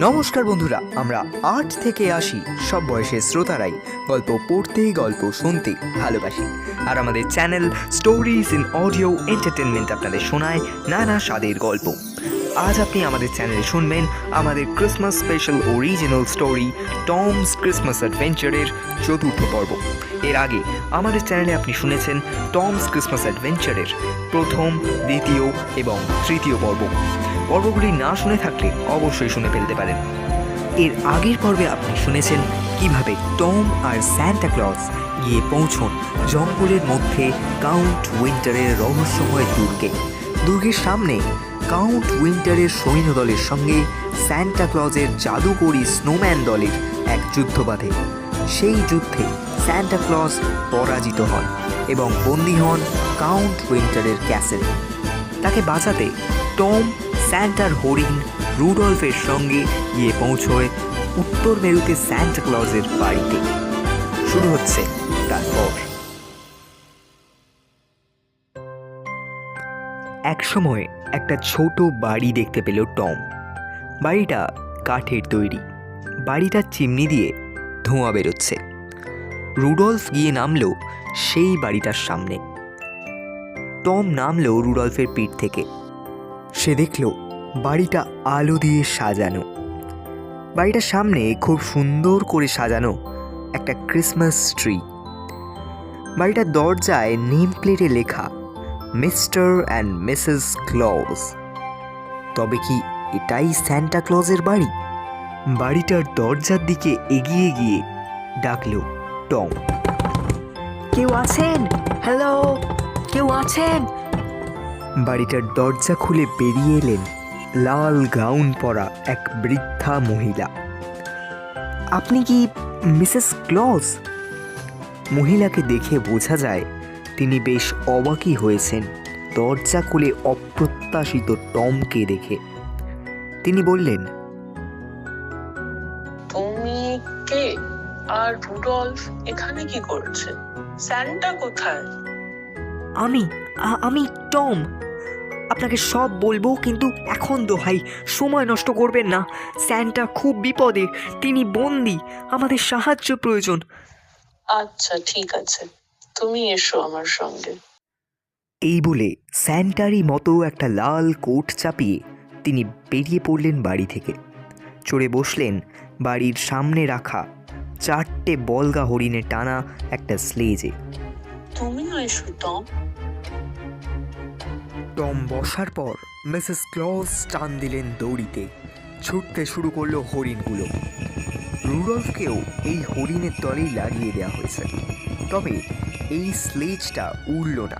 নমস্কার বন্ধুরা, আমরা ৮ থেকে ৮০ সব বয়সের শ্রোতারাই গল্প পড়তে, গল্প শুনতে ভালোবাসি। আর আমাদের channel stories in audio entertainment আপনাদের শোনায় নানা স্বাদের গল্প। আজ আপনি আমাদের চ্যানেলে শুনবেন আমাদের Christmas special original story Tom's Christmas অ্যাডভেঞ্চারের ৪র্থ পর্ব। এর আগে আমাদের চ্যানেলে আপনি শুনেছেন টমস ক্রিসমাস অ্যাডভেঞ্চারের ১ম, ২য় এবং ৩য় পর্ব। পর্বগুলি না শুনে থাকলে অবশ্যই শুনে ফেলতে পারেন। এর আগের পর্বে আপনি শুনেছেন কিভাবে টম আর স্যান্টা ক্লজ গিয়ে পৌঁছন জঙ্গলের মধ্যে কাউন্ট উইন্টারের রহস্যময় দুর্গে। দুর্গের সামনে কাউন্ট উইন্টারের সৈন্যদলের সঙ্গে স্যান্টা ক্লজের জাদুকরী স্নোম্যান দলের এক যুদ্ধ বাধে। সেই যুদ্ধে স্যান্টা ক্লজ পরাজিত হন এবং বন্দী হন কাউন্ট উইন্টারের ক্যাসেলে। তাকে বাঁচাতে টম স্যান্টার হরিণ রুডলফের সঙ্গে গিয়ে পৌঁছয় উত্তর মেরুতে স্যান্টা ক্লজের বাড়িতে। শুরু হচ্ছে তারপর। একসময় একটা ছোট বাড়ি দেখতে পেল টম। বাড়িটা কাঠের তৈরি। বাড়িটার চিমনি দিয়ে ধোঁয়া বেরোচ্ছে। রুডলফ গিয়ে নামলো সেই বাড়িটার সামনে। টম নামলো রুডলফের পিঠ থেকে। সে দেখল বাড়িটা আলো দিয়ে সাজানো। বাড়িটার সামনে খুব সুন্দর করে সাজানো একটা ক্রিসমাস ট্রি। বাড়িটার দরজায় নেম প্লেটে লেখা মিস্টার অ্যান্ড মিসেস ক্লজ। তবে কি এটাই স্যান্টা ক্লজের বাড়ি? বাড়িটার দরজার দিকে এগিয়ে গিয়ে ডাকল টম, কেউ আছেন? হ্যালো, কেউ আছেন? বাড়িটার দরজা খুলে বেরিয়ে এলেন লাল গাউন পরা এক বৃদ্ধা মহিলা। আপনি কি মিসেস ক্লজ? মহিলাকে দেখে বোঝা যায় তিনি বেশ অবাকই হয়েছেন দরজা খুলে অপ্রত্যাশিত টমকে দেখে। তিনি বললেন, তুমি কে? আর রুডলফ এখানে কি করছে? স্যান্টা কোথায়? আমি টম। আপনাকে সব বলবো, কিন্তু এখন দোহাই সময় নষ্ট করবেন না। স্যান্টা খুব বিপদে, তিনি বন্দি, আমাদের সাহায্য প্রয়োজন। আচ্ছা ঠিক আছে, তুমি এসো আমার সঙ্গে। এই বলে স্যান্টারই মতো একটা লাল কোট চাপিয়ে তিনি বেরিয়ে পড়লেন বাড়ি থেকে। চড়ে বসলেন বাড়ির সামনে রাখা 4টে বলগা হরিণে টানা একটা স্লেজে। তুমিও এসো টম। টম বসার পর মিসেস ক্লজ টান দিলেন দড়িতে। ছুটতে শুরু করলো হরিণগুলো। রুডলফকেও এই হরিণের দলেই লাগিয়ে দেওয়া হয়েছে। তবে এই স্লেজটা উড়ল না,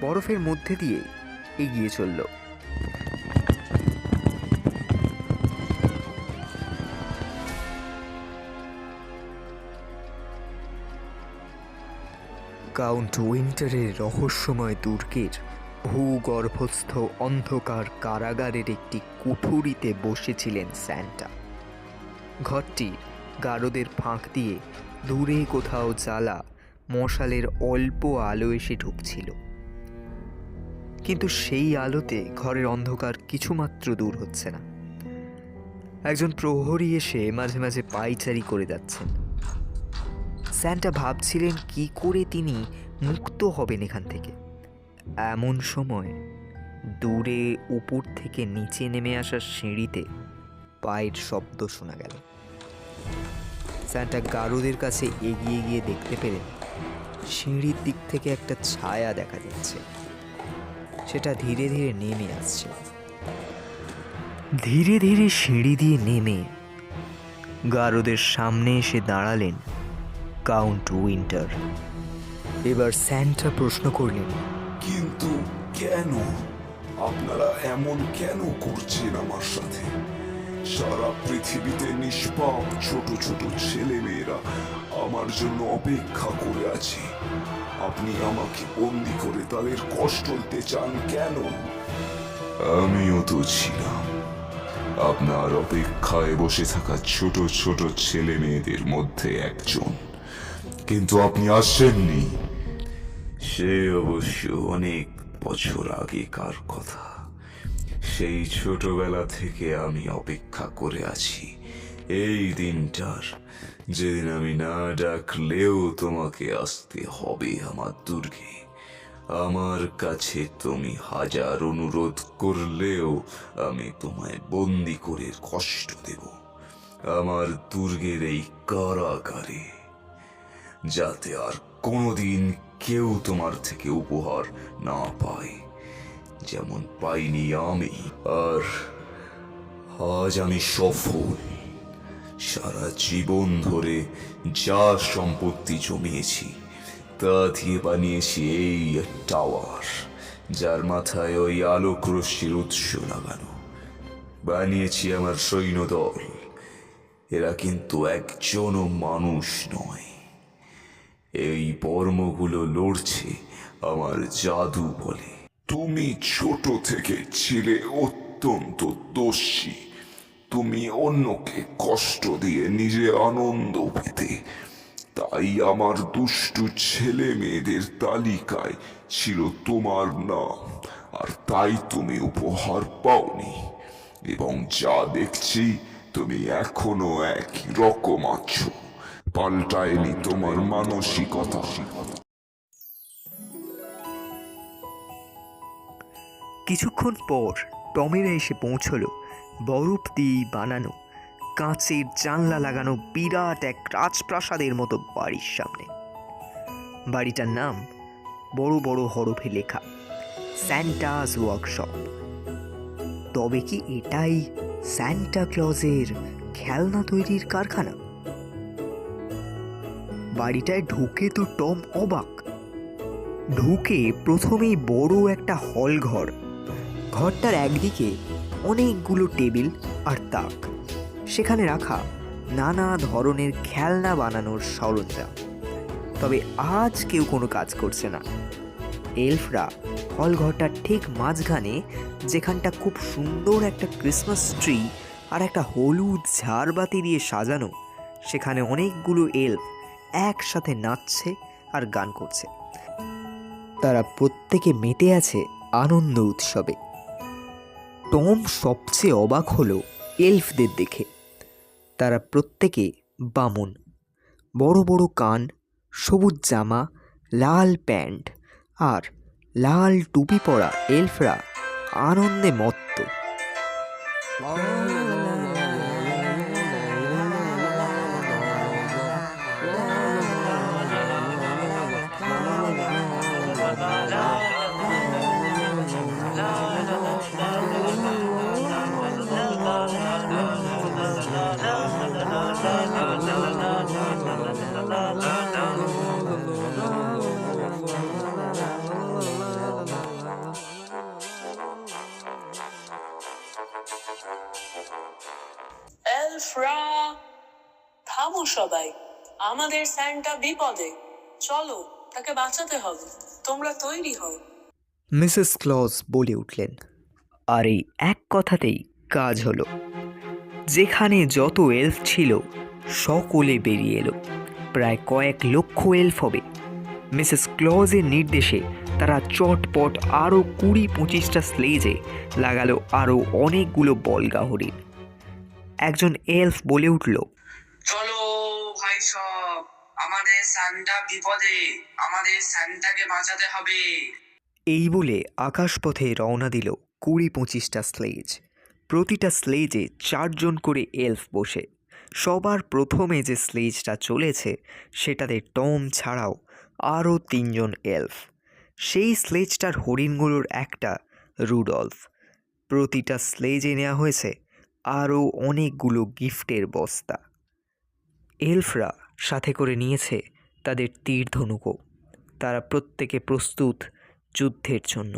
বরফের মধ্যে দিয়ে এগিয়ে চলল। কাউন্ট উইন্টারের রহস্যময় দুর্গের ভূগর্ভস্থ অন্ধকার কারাগারের একটি কুঠুরিতে বসেছিলেন স্যান্টা। ঘরটি গারদের ফাঁক দিয়ে দূরে কোথাও জ্বালা মশালের অল্প আলো এসে ঢুকছিল। কিন্তু সেই আলোতে ঘরের অন্ধকার কিছুমাত্র দূর হচ্ছে না। একজন প্রহরী এসে মাঝে মাঝে পায়চারি করে যাচ্ছেন। স্যান্টা ভাবছিলেন কি করে তিনি মুক্ত হবেন এখান থেকে। এমন সময় দূরে উপর থেকে নিচে নেমে আসা সিঁড়িতে পায়ের শব্দ শোনা গেল। স্যান্টা গারদের কাছে এগিয়ে গিয়ে দেখতে পেলেন সিঁড়ির দিক থেকে একটা ছায়া দেখা যাচ্ছে। সেটা ধীরে ধীরে নেমে আসছে। ধীরে ধীরে সিঁড়ি দিয়ে নেমে গারদের সামনে এসে দাঁড়ালেন কাউন্ট উইন্টার। এবার স্যান্টা প্রশ্ন করলেন, কিন্তু কেন? আপনারা এমন কেন করছেন আমার সাথে? সারা পৃথিবীতে নিষ্পাপ ছোট ছোট ছেলে মেয়েরা আমার জন্য অপেক্ষা করে আছে। আপনি আমাকে বন্দি করে তাদের কষ্ট দিতে চান কেন? আমিও তো ছিলাম আপনার অপেক্ষায় বসে থাকা ছোট ছোট ছেলে মেয়েদের মধ্যে একজন, কিন্তু আপনি আসেননি। সে অবশ্য অনেক বছর আগেকার কথা। সেই ছোটবেলা থেকে আমি অপেক্ষা করে আছি এই দিনটার, যেদিন আমি না ডাকলেও তোমাকে আসতে হবে আমার দুর্গে। আমার কাছে তুমি হাজার অনুরোধ করলেও আমি তোমায় বন্দি করে কষ্ট দেব আমার দুর্গের এই কারাগারে, যাতে আর কোনোদিন কেউ তোমার থেকে উপহার না পায়, যেমন পাইনি আমি। আর আজ আমি সফল। সারা জীবন ধরে যা সম্পত্তি জমিয়েছি তা দিয়ে বানিয়েছি এই টাওয়ার, যার মাথায় ওই আলোক রশ্মির উৎস লাগানো। বানিয়েছি আমার সৈন্যদল, এরা কিন্তু একজনও মানুষ নয়। এই বর্মগুলো লড়ছে আমার জাদু বলে। তুমি ছোট থেকে ছিলে অত্যন্ত দোষী। তুমি অন্যকে কষ্ট দিয়ে নিজে আনন্দ পেতে, তাই আমার দুষ্টু ছেলে মেয়েদের তালিকায় ছিল তোমার নাম, আর তাই তুমি উপহার পাওনি। এবং যা দেখছি তুমি এখনো একই রকম আছো, পাল্টায়নি তোমার মানসিকতা। কিছুক্ষণ পর টমেরা এসে পৌঁছলো বরফ দিয়ে বানানো কাঁচের জানলা লাগানো বিরাট এক রাজপ্রাসাদের মতো বাড়ির সামনে। বাড়িটার নাম বড় বড় হরফে লেখা স্যান্টাস ওয়ার্কশপ। তবে কি এটাই স্যান্টা ক্লজের খেলনা তৈরির কারখানা? বাড়িটায় ঢুকে তো টম অবাক। ঢুকে প্রথমেই বড় একটা হল ঘর। ঘরটার একদিকে অনেকগুলো টেবিল আর তাক, সেখানে রাখা নানা ধরনের খেলনা বানানোর সরঞ্জাম। তবে আজ কেউ কোনো কাজ করছে না। এলফরা হল ঘরটার ঠিক মাঝখানে, যেখানটা খুব সুন্দর একটা ক্রিসমাস ট্রি আর একটা হলুদ ঝাড়বাতি দিয়ে সাজানো, সেখানে অনেকগুলো এলফ একসাথে নাচছে আর গান করছে। তারা প্রত্যেকে মেতে আছে আনন্দ উৎসবে। টম সবচেয়ে অবাক হলো এলফদের দেখে। তারা প্রত্যেকে বামন, বড় বড় কান, সবুজ জামা, লাল প্যান্ট আর লাল টুপি পরা এলফরা আনন্দে মত্ত। এলফরা, থামো সবাই, আমাদের স্যান্টা বিপদে। চলো, তাকে বাঁচাতে হবে। তোমরা তৈরি হও। মিসেস ক্লজ বলে উঠলেন। আর এই এক কথাতেই কাজ হলো। যেখানে যত এলফ ছিল সকলে বেরিয়ে এলো। প্রায় কয়েক লক্ষ এলফ হবে। মিসেস ক্লজের নির্দেশে তারা চটপট আরও 20-25টা স্লেজে লাগালো আরও অনেকগুলো বলগা হরিণ। একজন এলফ বলে উঠল, চলো ভাই সব, আমাদের সান্টা বিপদে, আমাদের সান্টাকে বাঁচাতে হবে। এই বলে আকাশপথে রওনা দিল 20-25টা স্লেজ। প্রতিটা স্লেজে 4 জন করে এলফ বসে। সবার প্রথমে যে স্লেজটা চলেছে সেটাতে টম ছাড়াও আরও 3 জন এলফ। সেই স্লেজটার হরিণগুলোর একটা রুডলফ। প্রতিটা স্লেজে নেওয়া হয়েছে আরও অনেকগুলো গিফটের বস্তা। এলফরা সাথে করে নিয়েছে তাদের তীর ধনুকও। তারা প্রত্যেকে প্রস্তুত যুদ্ধের জন্য,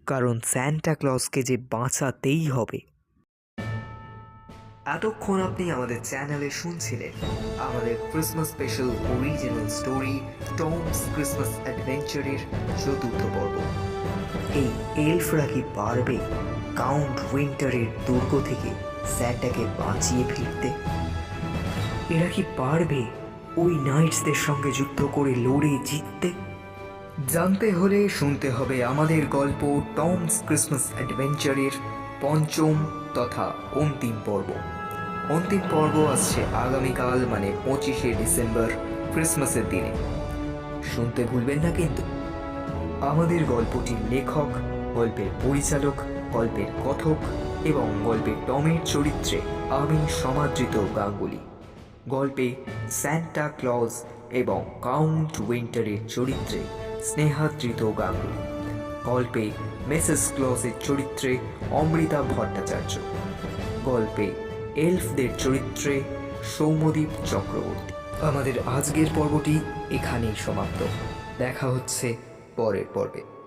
কারণ স্যান্টা ক্লজকে যে বাঁচাতেই হবে। এতক্ষণ আপনি আমাদের চ্যানেলে শুনছিলেন আমাদের Christmas special original story Tom's Christmas অ্যাডভেঞ্চারের 4র্থ পর্ব। এই এলফরা কি পারবে কাউন্ট উইন্টারের দুর্গ থেকে স্যান্টাকে বাঁচিয়ে ফিরতে? এরা কি পারবে ওই নাইটসদের সঙ্গে যুদ্ধ করে লড়ে জিততে? জানতে হলে শুনতে হবে আমাদের গল্প টমস ক্রিসমাস অ্যাডভেঞ্চারের পঞ্চম তথা অন্তিম পর্ব। অন্তিম পর্ব আসছে আগামীকাল মানে 25শে ডিসেম্বর, ক্রিসমাসের দিনে। শুনতে ভুলবেন না কিন্তু। আমাদের গল্পটির লেখক, গল্পের পরিচালক, গল্পের কথক এবং গল্পের টমের চরিত্রে আমি সমাদৃত গাঙ্গুলি। গল্পে স্যান্টা ক্লজ এবং কাউন্ট উইন্টারের চরিত্রে স্নেহাদৃত গাঙ্গুলি। গল্পে মিসেস ক্লজের চরিত্রে অমৃতা ভট্টাচার্য। গল্পে এলফদের চরিত্রে সৌম্যদীপ চক্রবর্তী। আমাদের আজকের পর্বটি এখানেই সমাপ্ত। দেখা হচ্ছে পরের পর্বে।